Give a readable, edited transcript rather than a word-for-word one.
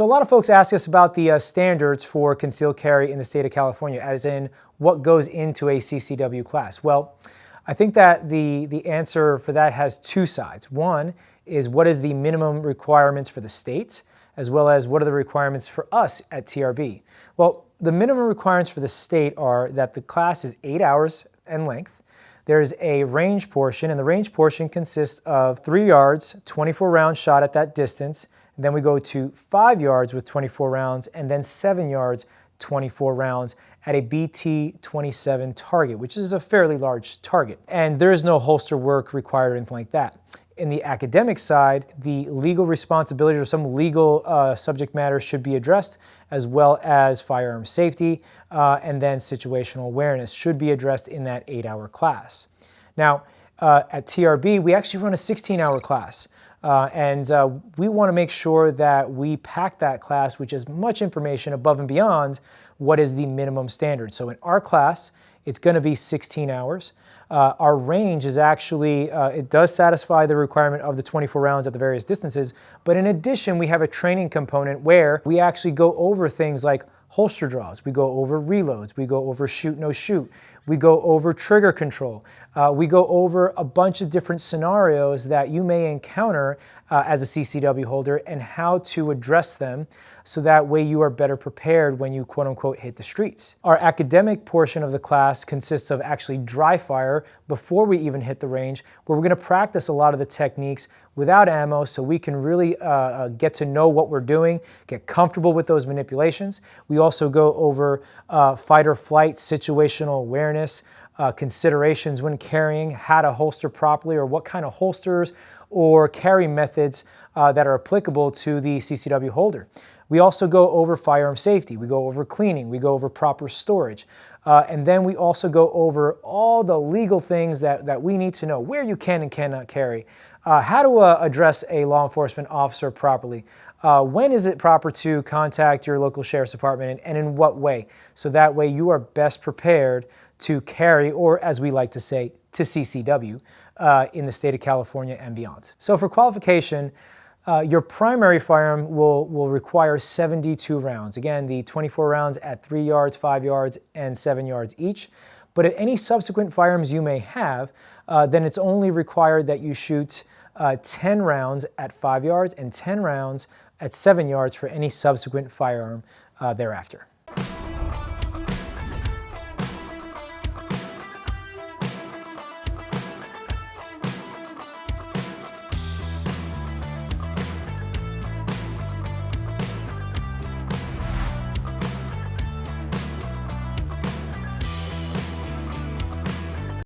So a lot of folks ask us about the standards for concealed carry in the state of California, as in what goes into a CCW class. Well, I think that the answer for that has two sides. One is what is the minimum requirements for the state, as well as what are the requirements for us at TRB. Well, the minimum requirements for the state are that the class is 8 hours in length. There's a range portion, and the range portion consists of 3 yards, 24 rounds shot at that distance. Then we go to 5 yards with 24 rounds, and then 7 yards, 24 rounds at a BT-27 target, which is a fairly large target. And there is no holster work required or anything like that. In the academic side, the legal responsibility or some legal subject matter should be addressed, as well as firearm safety, and then situational awareness should be addressed in that 8-hour class. Now, at TRB, we actually run a 16-hour class. We want to make sure that we pack that class with as much information above and beyond what is the minimum standard. So in our class, it's going to be 16 hours. Our range is actually, it does satisfy the requirement of the 24 rounds at the various distances, but in addition, we have a training component where we actually go over things like holster draws, we go over reloads, we go over shoot, no shoot, we go over trigger control, we go over a bunch of different scenarios that you may encounter as a CCW holder and how to address them so that way you are better prepared when you quote unquote hit the streets. Our academic portion of the class consists of actually dry fire before we even hit the range, where we're going to practice a lot of the techniques without ammo so we can really get to know what we're doing, get comfortable with those manipulations. We also go over fight or flight, situational awareness, considerations when carrying, how to holster properly or what kind of holsters or carry methods that are applicable to the CCW holder. We also go over firearm safety, we go over cleaning, we go over proper storage, and then we also go over all the legal things that we need to know, where you can and cannot carry, how to address a law enforcement officer properly, when is it proper to contact your local sheriff's department and in what way, so that way you are best prepared to carry, or as we like to say, to CCW in the state of California and beyond. So for qualification, your primary firearm will require 72 rounds. Again, the 24 rounds at 3 yards, 5 yards, and 7 yards each. But at any subsequent firearms you may have, then it's only required that you shoot 10 rounds at 5 yards and 10 rounds at 7 yards for any subsequent firearm thereafter.